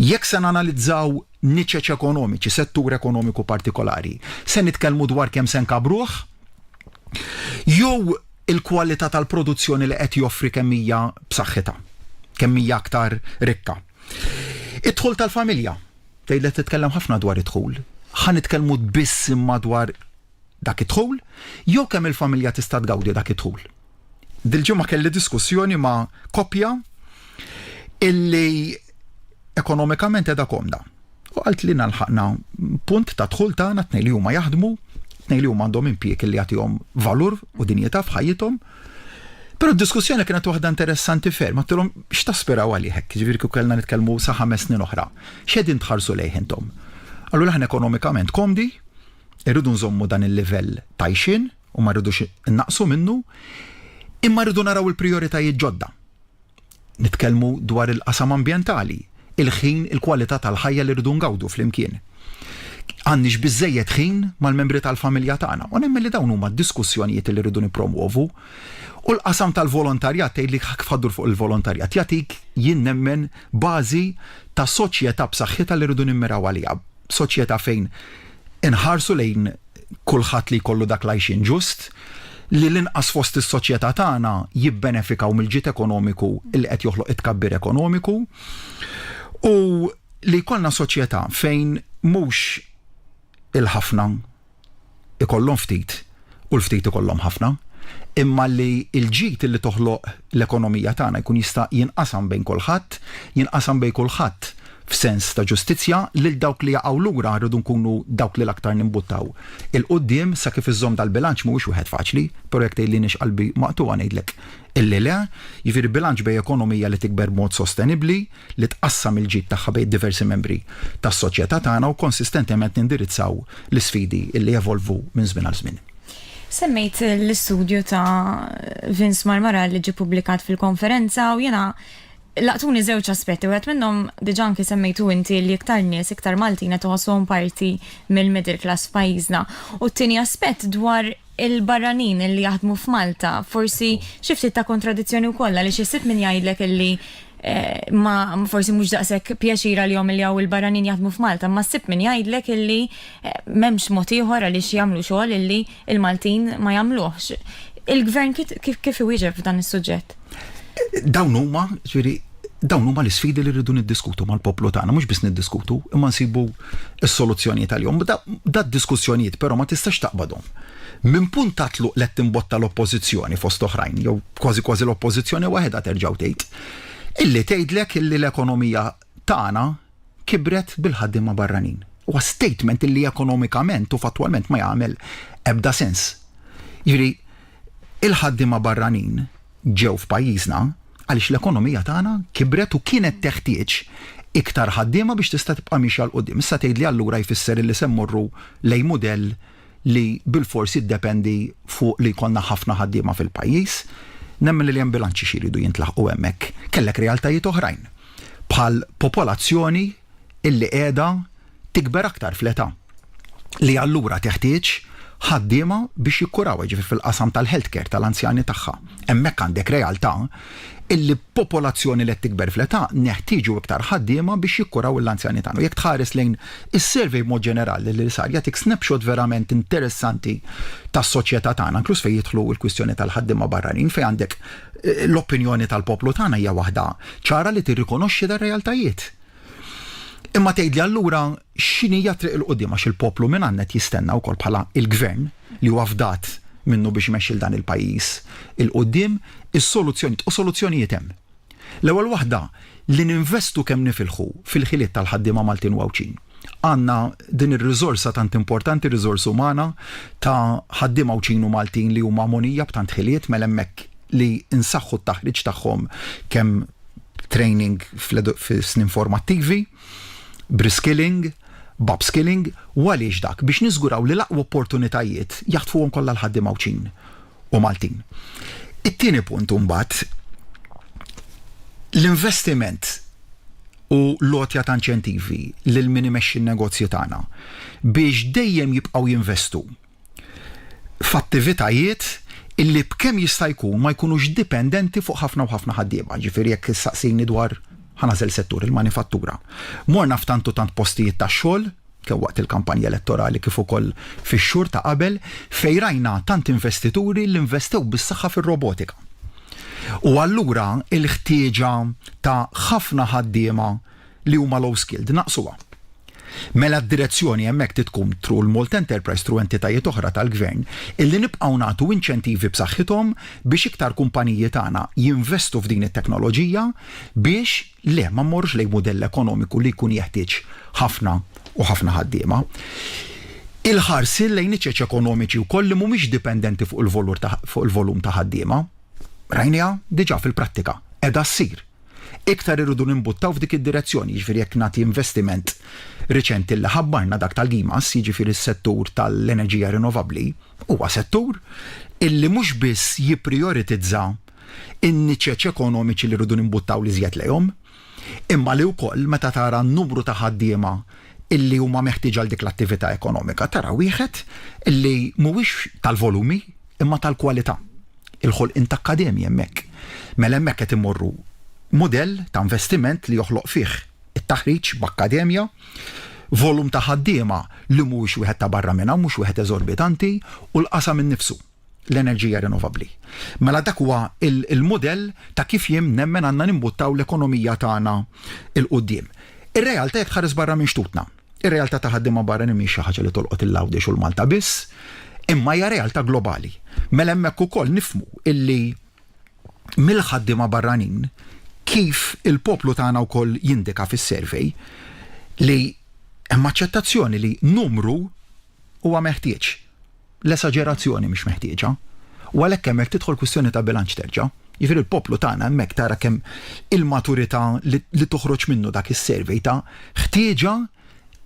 Jekk se nanalizzaw niċċeċ ekonomiċi, settur ekonomiku partikolari, se nitkellmu dwar kemm se nkabruh, jew il-kwalità tal-produzzjoni li qed joffri kemm hija b'saħħitha, kemm hija aktar rikka. Id-dħul tal-familja, tgħidlek titkellem ħafna dwar id-dħul. Ħa nitkellmu biss imma dwar dak id-dħul, jew kemm il-familja tista' tgawdi dak id-dħul. Dil-ġimgħa kelli diskussjoni ma' koppja illi ekonomikament qiegħda komda. U qalt li nalħaqna punt ta' dħul tagħna tnejn li huma jaħdmu, tnejn li huma għandhom impjieg li jagħtihom valur u dinjità f'ħajjithom. Però d-diskussjoni kienet waħda interessanti ferm, għattilhom x'taspiraw għalih hekk, ġifieri kieku kellna nitkellmu sa 5 snin oħra. X'qegħdin tħarsu lejh intom? Allura aħna ekonomikament komdi, irridu nżommu dan il-livell tajxin u ma rridux innaqsu minnu, imma rridu naraw il-prijoritajiet ġodda. Nitkellmu dwar il-qasam ambjentali, il-ħin, il-kwalità tal-ħajja li rridu ngawdu flimkien. Għandniex biżejjed ħin mal-membri tal-familja tagħna, u nemmen li dawn huma d-diskussjonijiet li rridu nippromuovu. U l-qasam tal-volontarjat tgħidli kif ħaddur fuq il-volontarjat jagħtik jien nemmen bażi ta' soċjetà b'saħħitha li rridu nimmiraw għaliha. Soċjetà fejn inħarsu lejn kulħadd li jkollu dak l-għajxin ġust, li l-inqas fost is-soċjetà tagħna jibbenefikaw mill-ġid ekonomiku li qed joħloq it-tkabbir ekonomiku, u li jkollna soċjetà fejn mhux il-ħafna ikollhom ftit u l-ftit ikollhom ħafna, imma li l-ġid li toħloq l-ekonomija tagħna jkun jista' jinqasam bejn kulħadd f'sens ta' ġustizzja lil dawk li jaqgħu lura rridu nkunu dawk li l-aktar nimbuttaw. Il-qudiem sa kif iżżomm dal-bilanċ mhuwiex wieħed faċli, però jekk tgħidlini qalbi maqtuwa ngħidlek illi le, jiġifieri bilanċ bejn ekonomija li tikber b'mod sostenibbli, li tqassam il-ġid tagħha bejn diversi membri tas-soċjetà tagħna u konsistentement nindirizzaw l-isfidi li jevolvu minn żmien għal żmien. Semmejt l-istudju ta' Vince Marmara li ġie pubblikat fil-konferenza u jiena laqtuni żewġ aspetti, u għet minnom diġanki semmejtu inti li iktar nies, iktar Maltin qed iħossuhom parti mill-middle class f'pajjiżna. U t-tieni aspett dwar il-barranin li jaħdmu f'Malta, forsi xi ftit ta' kontradizzjoni wkoll li xi sitt min jgħidlek illi ma forsi mhux daqshekk pjaċira li il il-barranin jaħdmu f'Malta, ma sitt min jgħidlek illi m'hemmx mod ieħor għaliex jagħmlu xogħol illi il-Maltin ma jagħmluhx. Il-gvern kif iwieġeb f'dan is-suġġett? Dawn huma l-isfidi li rridu niddiskutu mal-poplu tagħna, mhux biss niddiskutu, imma nsibu s-soluzzjonijiet tal-jom. Da diskussjonijiet però ma tistax taqbadhom. Min punt tatlu qed timbotta l-oppożizzjoni fost oħrajn, jew kważi l-oppożizzjoni waħedha terġgħu tgħid. Illi tgħidlek illi l-ekonomija tagħna kibret bil-ħaddiema barranin. Huwa statement illi ekonomikament u fattwalment ma jagħmel ebda sens. Jiġri il-ħaddiema barranin ġew f'pajjiżna għaliex l-ekonomija tagħna kibret u kienet teħtieġ iktar ħaddiema biex tista' tibqa' mixja l qudiem. Issa tgħidli allura jfisser li se mmorru lejn mudell li bil-forsi jiddependi fuq li jkollna ħafna ħaddiema fil-pajjiż. Nemmen li hemm bilanċi xi jridu jintlaħqu hemmhekk. Kellek realtajiet oħrajn bħal popolazzjoni illi qiegħda tikber aktar fl-età li allura teħtieġ ħaddiema biex jikkuraw ġifir fil-qasam tal-healthcare tal-anzjani tagħha. Hemmhekk għandek realtà illi popolazzjoni li tikber fl-età neħtieġu iktar ħaddiema biex jikkuraw l-anzjani tagħna. Jekk tħares lejn is-survey mod ġenerali li sar jagħtik snapshot verament interessanti tas-soċjetà tagħna, inkluż fejn jidħlu l-kwistjoni tal-ħaddiema barranin fejn għandek l-opinjoni tal-poplu tagħna hija waħda ċara li tirrikonoxxi dar-realtajiet. Imma tgħidli allura x'inhija triq il-qudiem għax il-poplu minn għandna jistenna wkoll bħala il-gvern li huwa fdat minnu biex imexxil dan il-pajjiż il-qudiem soluzzjonijiet hemm. L-ewwel waħda li ninvestu kemm nifilħu fil-ħiliet tal-ħaddiema Maltin u Għawċin. Għandna din ir-riżorsa tant importanti, riżorsa umana ta' ħaddiema Għawċin u Maltin li huma monija b'tant ħiliet mela hemmhekk li insaħħu t-taħriġ tagħhom kemm training f'snin formattivi, briskilling, bobskilling, u għaliex dak biex niżguraw li l-aqwa opportunitajiet jaħtfuhom kollha l-ħaddiema Għawċin u Maltin. It-tieni punt mbagħad l-investiment u lotja ta' inċentivi lil min imexxi n-negozju tagħna biex dejjem jibqgħu jinvestu f'attivitajiet illi b'kemm jista' jkun ma jkunux dipendenti fuq ħafna u ħafna ħaddiema. Ġifieri jekk issaqsini dwar ħanażel settur il-manifattura. Morna f'tantu tant postijiet ta' xogħol kemm waqt il-kampanja elettorali kif ukoll fix-xhur ta' qabel fejn rajna tant investituri li investew bis-saħħa fir-robotika. U allura il-ħtieġa ta' ħafna ħaddiema li huma low skilled naqsuha. Mela d-direzzjoni hemmhekk tkun tru l-Malt Enterprise tru entitajiet oħra tal-gvern illi nibqgħu nagħtu inċentivi b'saħħithom biex iktar kumpaniji tagħna jinvestu f'din it-teknoloġija biex le ma mmorrux lejn mudell ekonomiku li jkun jeħtieġ ħafna u ħafna ħaddiema. Il-ħarsil lejn iċ-ċeċ ekonomiċi wkoll li mhumiex dipendenti fuq il-volum ta' ħaddiema. Rajniha diġà fil-prattika qiegħda ssir. Iktar irridu nimbuttaw f'dik id-direzzjoni, jiġifieri jekk nagħti investiment riċenti li ħabbarna dak tal-GIMAS, jiġifieri s-settur tal-enerġija rinnovabbli, huwa settur illi mhux biss jipprioritizza in-niċeċ ekonomiċi li rridu nimbuttaw li żjed lejhom, imma li wkoll meta tara n-numru ta' ħaddiema illi huma meħtieġa għal dik l-attività ekonomika tara wieħed illi mhuwiex tal-volumi imma tal-kwalità. Il-ħolqien ta' akkademja hemmhekk. Mela hemmhekk qed immorru modell ta' investiment li joħloq fih it-taħriġ b'akkademja, volum ta' ħaddiema li mhuwiex wieħed ta' barra minnha, mhux wieħed eżorbitanti u l-qasam innifsu l-enerġija rinnovabbli. Mela dak huwa il-modell ta' kif jiem nemmen għandna nimbuttaw l-ekonomija tagħna il-qudiem. Ir-realtà jekk ħares barra minn xtutna. Ir-realtà ta' ħaddiema barra mhix xi ħaġa li tolqot il-Lawdex u l-Malta biss, imma hija realtà globali. Mela hemmhekk ukoll nifhmu illi mill-ħaddiema barranin kif il-poplu tagħna wkoll jindika fis-survey li hemm aċċettazzjoni li numru huwa meħtieġ. L-esaġerazzjoni mhix meħtieġa. U għalhekk hemmhekk tidħol kwistjoni ta' bilanċ terġa'. Jifieri il-poplu tagħna hemmhekk tara kemm il-maturità li toħroġ minnu dak is-survey ta' ħtieġa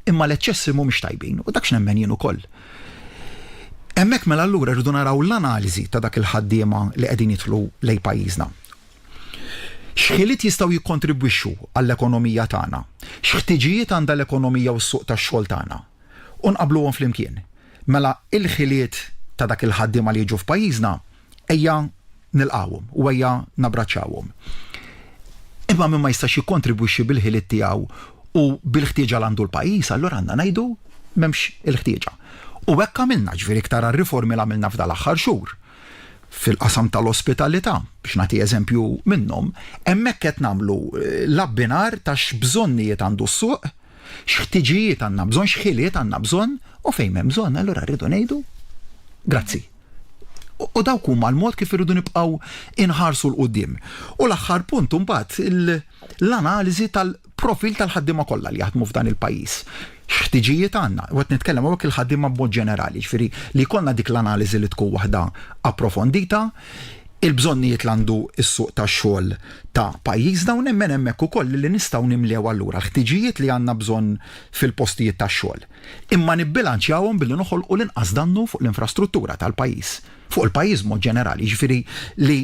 imma l-eċċessi mhumiex tajbin u dak x'nemmen jien ukoll. Hemmhekk mela allura rridu naraw l-analiżi ta' dak il-ħaddiema li qegħdin jidħlu lejn pajjiżna. X'ħiliet jistgħu jikkontribwixxu għall-ekonomija tagħna? X'ħtiġijiet għandha l-ekonomija u s-suq tax-xogħol tagħna? U nqabbluhom flimkien. Mela il-ħiliet ta' dak il-ħaddiema li jiġu f'pajjiżna ejja nilqawhom u ejja nabraċċawhom. Imma min ma jistax jikkontribwixxi bil-ħiliet tiegħu u bil-ħtieġa li għandu l-pajjiż, allura għandna ngħidu m'hemmx il-ħtieġa. U hekk għamilna ġifieri iktar ar-riformi li għamilna f'dal aħħar xhur. Fil-qasam tal-ospitalità, biex nagħti eżempju minnhom, hemmhekk qed nagħmlu l-abbinar ta' x'bżonnijiet għandu s-suq, x'ħtiġijiet għandna bżonn, x'ħiliet għandna bżonn, u fejn hemm bżonn allura rridu ngħidu grazzi. U dawk huma l-mod kif irridu nibqgħu inħarsu l-qudiem. U l-aħħar punt imbagħad l-analiżi tal-profil tal-ħaddiema kollha li jaħdmu f'dan il-pajjiż. X'ħtiġijiet għandna, u qed nitkellem hawnhekk il-ħaddiema b'mod ġenerali, ġifieri li jkollna dik l-analiżi li tkun waħda approfondita, il-bżonnijiet li għandu s-suq tax-xogħol ta' pajjiżna u nemmen hemmhekk ukoll li nistgħu nimlew allura l-ħtiġijiet li għandna bżonn fil-postijiet tax-xogħol. Imma nibbilanċjawhom billi noħolqu l-inqas dannu fuq l-infrastruttura tal-pajjiż, fuq il-pajjiż mod ġenerali, ġifieri li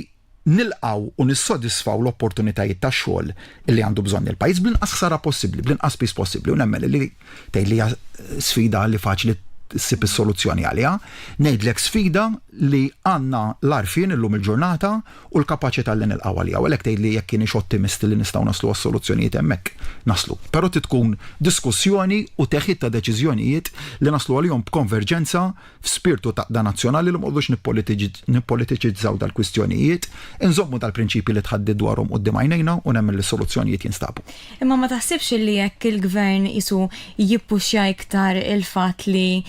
nilqaw u nissodisfaw l-opportunitajiet tax-xogħol li għandu bżonn il-pajjiż bl-inqas ħsara possibbli, bl-inqas pis possibbli u nemmen li tgħidli sfida li faċli issib is-soluzzjoni għaliha, ngħidlek sfida li għandna l-arfien illum il-ġurnata u l-kapaċità li nilqgħu għaliha. U għalhekk tgħidli jekk kienx ottimist li nistgħu naslu għas-soluzzjonijiet hemmhekk naslu. Però tkun diskussjoni u teħid ta' deċiżjonijiet li naslu għalihom b'konverġenza f'spirtu taqda nazzjonali li m'għodux nippolitiċizzaw dal-kwistjonijiet, inżommu dal-prinċipji li tħaddid dwarhom quddiem għajnejna u nemmen li soluzzjonijiet jinstabu. Imma ma taħsibx li jekk il-gvern isu jippuxja iktar il-fatt li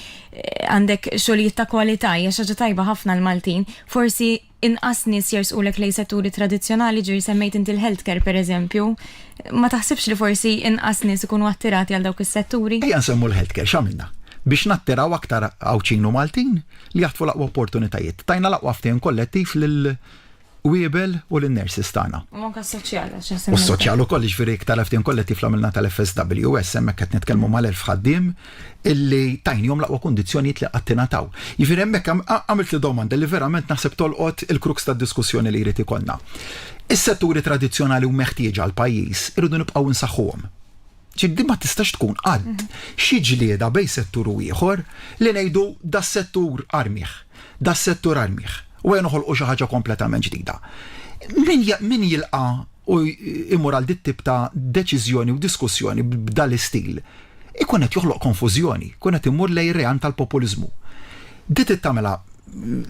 għandek xogħlijiet ta' kwalità hija xi ħaġa tajba ħafna l-Maltin, forsi inqas nies jersqulek lejn setturi tradizzjonali ġiri semmejt inti l-healthcare pereżempju, ma taħsibx li forsi inqas nies ikunu attirati għal dawk is-setturi? Ejja nsemmu l-healthcare x'għamilna biex nattiraw aktar Awċinu Maltin li jaħtfu l-aqwa opportunitajiet. Tajna l-aqwa ftehim kollettiv lil wiebel u l-nurses tagħna. U anke s-soċjali U s-soċjal ukoll jiġifieri iktar ftehim kollettiv l-għamilna tal-FSWS hemmhekk qed nitkellmu mal-1000 ħaddiem illi tajnihom l-aqwa kundizzjonijiet li qatt tingħataw. Jiġifieri hemmhekk għamilt li domanda li verament naħseb tolqot il-kruks tad-diskussjoni li jrid ikollna. Is-setturi tradizzjonali u meħtieġa għall pajjiż irridu nibqgħu nsaħħuhom. ċiddi ma tistax tkun għad xi ġlieda bejn settur u ieħor li ngħidu das-settur armih, das-settur armih. U għen uħolqu xi ħaġa kompletament ġdida. Min jilqa' u imur għal dit tip ta' deċiżjoni u diskussjoni b'dal istil, ikun qed joħloq konfużjoni, ikun qed imur lejn rean tal-populiżmu. Dit tagħmilha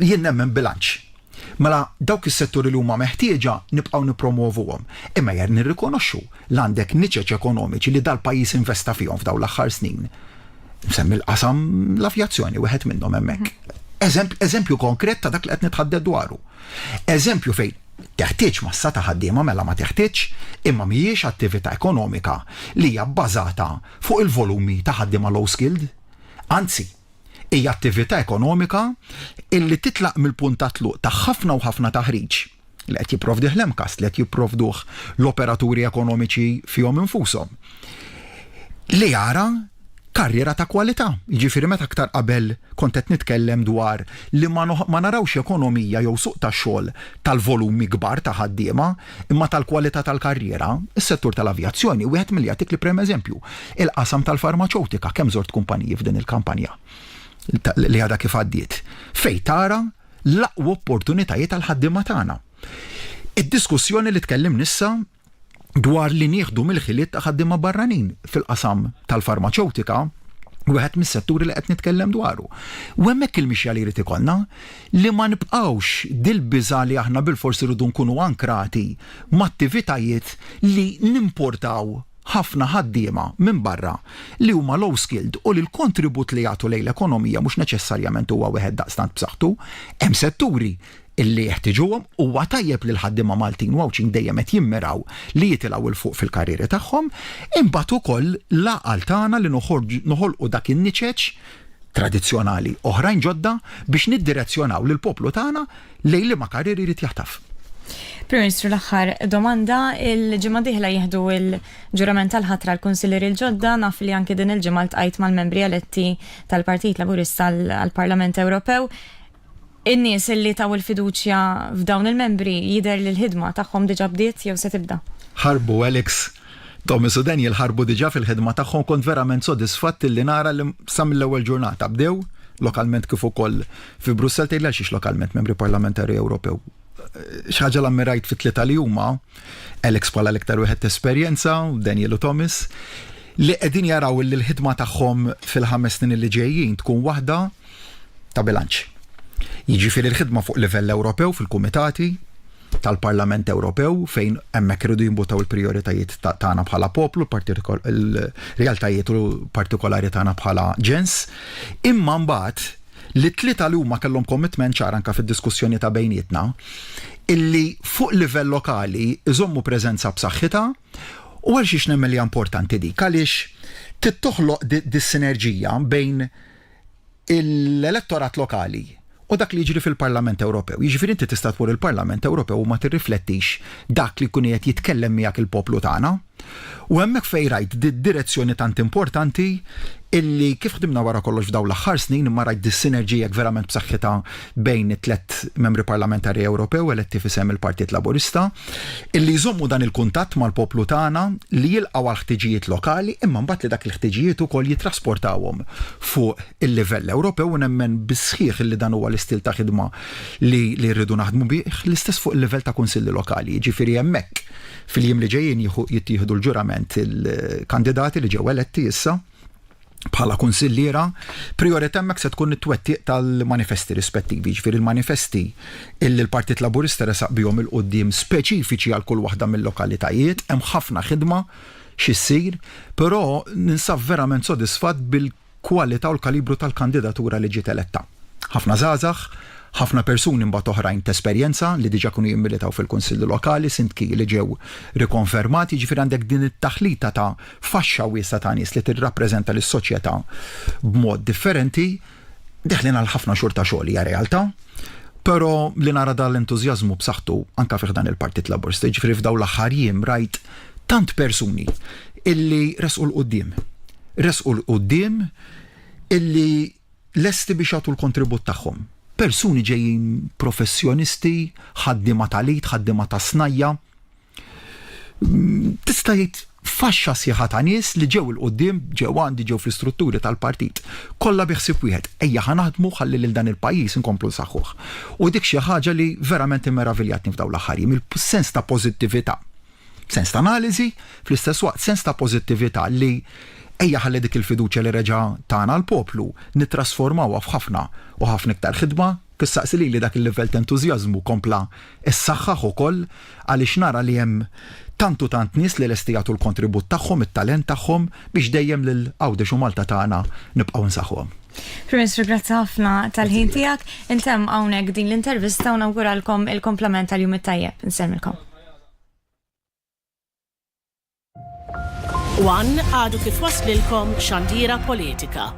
jien nemmen bilanċ. Mela dawk is-setturi li huma meħtieġa nibqgħu nippromovuhom. Imma jer nirrikonoxxu l għandek niċeċ ekonomiċi li dal-pajjiż investa fihom f'dawn l-aħħar snin. Nsemmi l-qasam l-avjazzjoni wieħed minnhom hemmhekk. Eżempju konkret ta' dak li qed nitħadded dwaru. Eżempju fejn teħtieġ massa ta' ħaddiema mela ma teħtieġ imma mhijiex attività ekonomika li hija bbażata fuq il-volumi ta' ħaddiema low skilled. Anzi, hija attività ekonomika illi titlaq mill-punt ta' tluq ta' ħafna u ħafna taħriġ li qed jipprovdih l-emkas, li qed jipprovduh l-operaturi ekonomiċi fihom infushom. Li jara karriera ta' kwalità. Jiġifieri meta aktar qabel kont qed nitkellem dwar li ma narawx ekonomija jew suq tax-xogħol tal-volumi kbar ta' ħaddiema imma tal-kwalità tal-karriera, is-settur tal-avjazzjoni wieħed milli jagħtik li prem eżempju. Il-qasam tal-farmaceutika kemm żort kumpaniji f'din il-kampanja li għadha kif għaddiet. Fejn tara l-aqwa opportunitajiet tal-ħaddiema tagħna. Id-diskussjoni li tkellim nissa dwar li nieħdu mill-ħiliet ta' ħaddiema barranin fil-qasam tal-farmaceutika wieħed mis-setturi li qed nitkellem dwaru. U hemmhekk il-mixja li jrid ikollna li ma nibqgħux dil-biża' li aħna bil-forsi rridu nkunu ankrati m'attivitajiet li nimportaw ħafna ħaddiema minn barra li huma low skilled u li l-kontribut li jagħtu lejn l-ekonomija mhux neċessarjament huwa wieħed daqstant b'saħħtu, hemm setturi illi jeħtieġuhom huwa tajjeb li l-ħaddiema Maltin u Awċin dejjem qed jimmiraw li jitilgħu il fuq fil-karrieri tagħhom, imbagħad ukoll l-għaqal tagħna li noħolqu dak in-niċeċ tradizzjonali oħrajn ġodda biex niddirezzjonaw lil poplu tagħna lejn li ma karrieri jrid jaħtaf. Prim Ministru, l-aħħar domanda, il-ġimgħa dieħla jieħdu il-ġurament tal-ħatra l-Kunsillieri l-ġodda, naf li anke din il-ġimgħa ltqajt mal-membri eletti tal-Partit Laburista għall-Parlament Ewropew. In-nies illi taw il-fiduċja f'dawn il-membri jidher li l-ħidma tagħhom diġà bdiet jew se tibda? Ħarbu Alex, Thomas u Daniel ħarbu diġà fil-ħidma tagħhom, kont verament sodisfatt li nara li sa mill-ewwel ġurnata bdew lokalment kif ukoll fi Brussell tgħidla xiex lokalment membri parlamentari Ewropew. Xi ħaġa l-ammirajt fit-tlieta li huma Alex bħala l-iktar wieħed esperjenza u Daniel u Thomas li qegħdin jaraw li l-ħidma tagħhom fil-5 snin li ġejjin tkun waħda ta' bilanċ. Jiġifieri l-ħidma fuq livell Ewropew fil-kumitati tal-Parlament Ewropew fejn hemmhekk iridu jinbutaw il-prijoritajiet tagħna bħala poplu, il-realtajiet partikolari tagħna bħala ġens, imma mbagħad li tlieta li huma kellhom commitment ċar anke fid-diskussjoni ta' bejnietna illi fuq livell lokali iżommu preżenza b'saħħitha u għal xiex nemmel li importanti dik għaliex tittoħloq dis-sinerġija bejn l-elettorat lokali u dak li jiġri fil-Parlament Ewropew. Jiġifieri inti tista' tmur il-Parlament Ewropew u ma tirriflettix dak li jkun qed jitkellem miegħek il-poplu tagħna U hemmhekk fejn rajt direzzjoni tant importanti illi kif ħdimna wara kollox f'dawn l-aħħar snin imma rajt dis-sinerġija verament b'saħħitha bejn it-tlet membri parlamentari Ewropew eletti fisem il-Partit Laburista illi jżommu dan il-kuntatt mal-poplu tagħna li jilqgħu għal ħtiġijiet lokali imma mbagħad li dak il-ħtiġijiet ukoll jitrasportawhom fuq il-livell Ewropew u nemmen bisħieħ illi dan huwa l-istil ta' ħidma li rridu naħdmu bih l-istess fuq il-livell ta' kunsilli lokali. Jiġifieri hemmhekk fil-jiem li ġejjin jittieħdu l-ġurament il-kandidati li ġew eletti issa bħala kunsilliera, priorità hemmhekk se tkun it-twettiq tal-manifesti rispettivi, ġifieri il-manifesti illi l-Partit Laburista resaq bihom il-qudiem speċifiċi għal kull waħda mill-lokalitajiet, hemm ħafna ħidma x'issir, però ninsab verament sodisfatt bil-kwalità u l-kalibru tal-kandidatura li ġiet eletta. Ħafna żgħażagħ, ħafna persuni mbagħad oħrajn ta' esperjenza li diġà kienu jimmilitaw fil-Kunsilli Lokali, sindki li ġew rikonfermati, ġifier għandek din it-taħlita ta' faxxa wiesa ta' nies li tirrappreżenta lis-soċjetà b'mod differenti, deħlin għal ħafna xhur ta' xogħol hija realtà, però li nara dan l-entużjażmu b'saħħtu anke fih dan il-Partit Laburista, ġifieri f'dawn l-aħħar jiem rajt tant persuni illi resqu l-qudiem illi lesti biex jagħtu l-kontribut tagħhom. Persuni ġejjin professjonisti, ħaddiema tal-id, ħaddiema ta' snajja. Tista' jgħid faxxa sieħa ta' nies li ġew il-qudiem, ġew għandi ġew fl-istrutturi tal-partit. Kollha biħsib wieħed, ejja ħanaħdmu ħalli lil dan il-pajjiż inkomplu nsaħħuh. U dik xi ħaġa li verament immeraviljatni f'dawn l-aħħar jiem, il-sens ta' pożittività. Sens ta' analiżi, fl-istess waqt sens ta' pożittività li ejja ħalli dik il-fiduċja li reġa' tagħna l-poplu nittrasformawha f'ħafna u ħafna iktar ħidma, kissaqsi li dak il-livell ta' entużjażmu kompla issaħħaħ ukoll għaliex nara li hemm tant nies li lesti jagħtu l-kontribut tagħhom, it-talent tagħhom biex dejjem lil Għawdex u Malta tagħna nibqgħu nsaħħuhom. Prim Ministru, grazzi ħafna tal-ħin tiegħek. Intemm hawnhekk din l-intervista u nawguralkom il-komplement tal-jum it-tajjeb. Insemmilkom. One għadu kif waslilkom Xandiera Politika.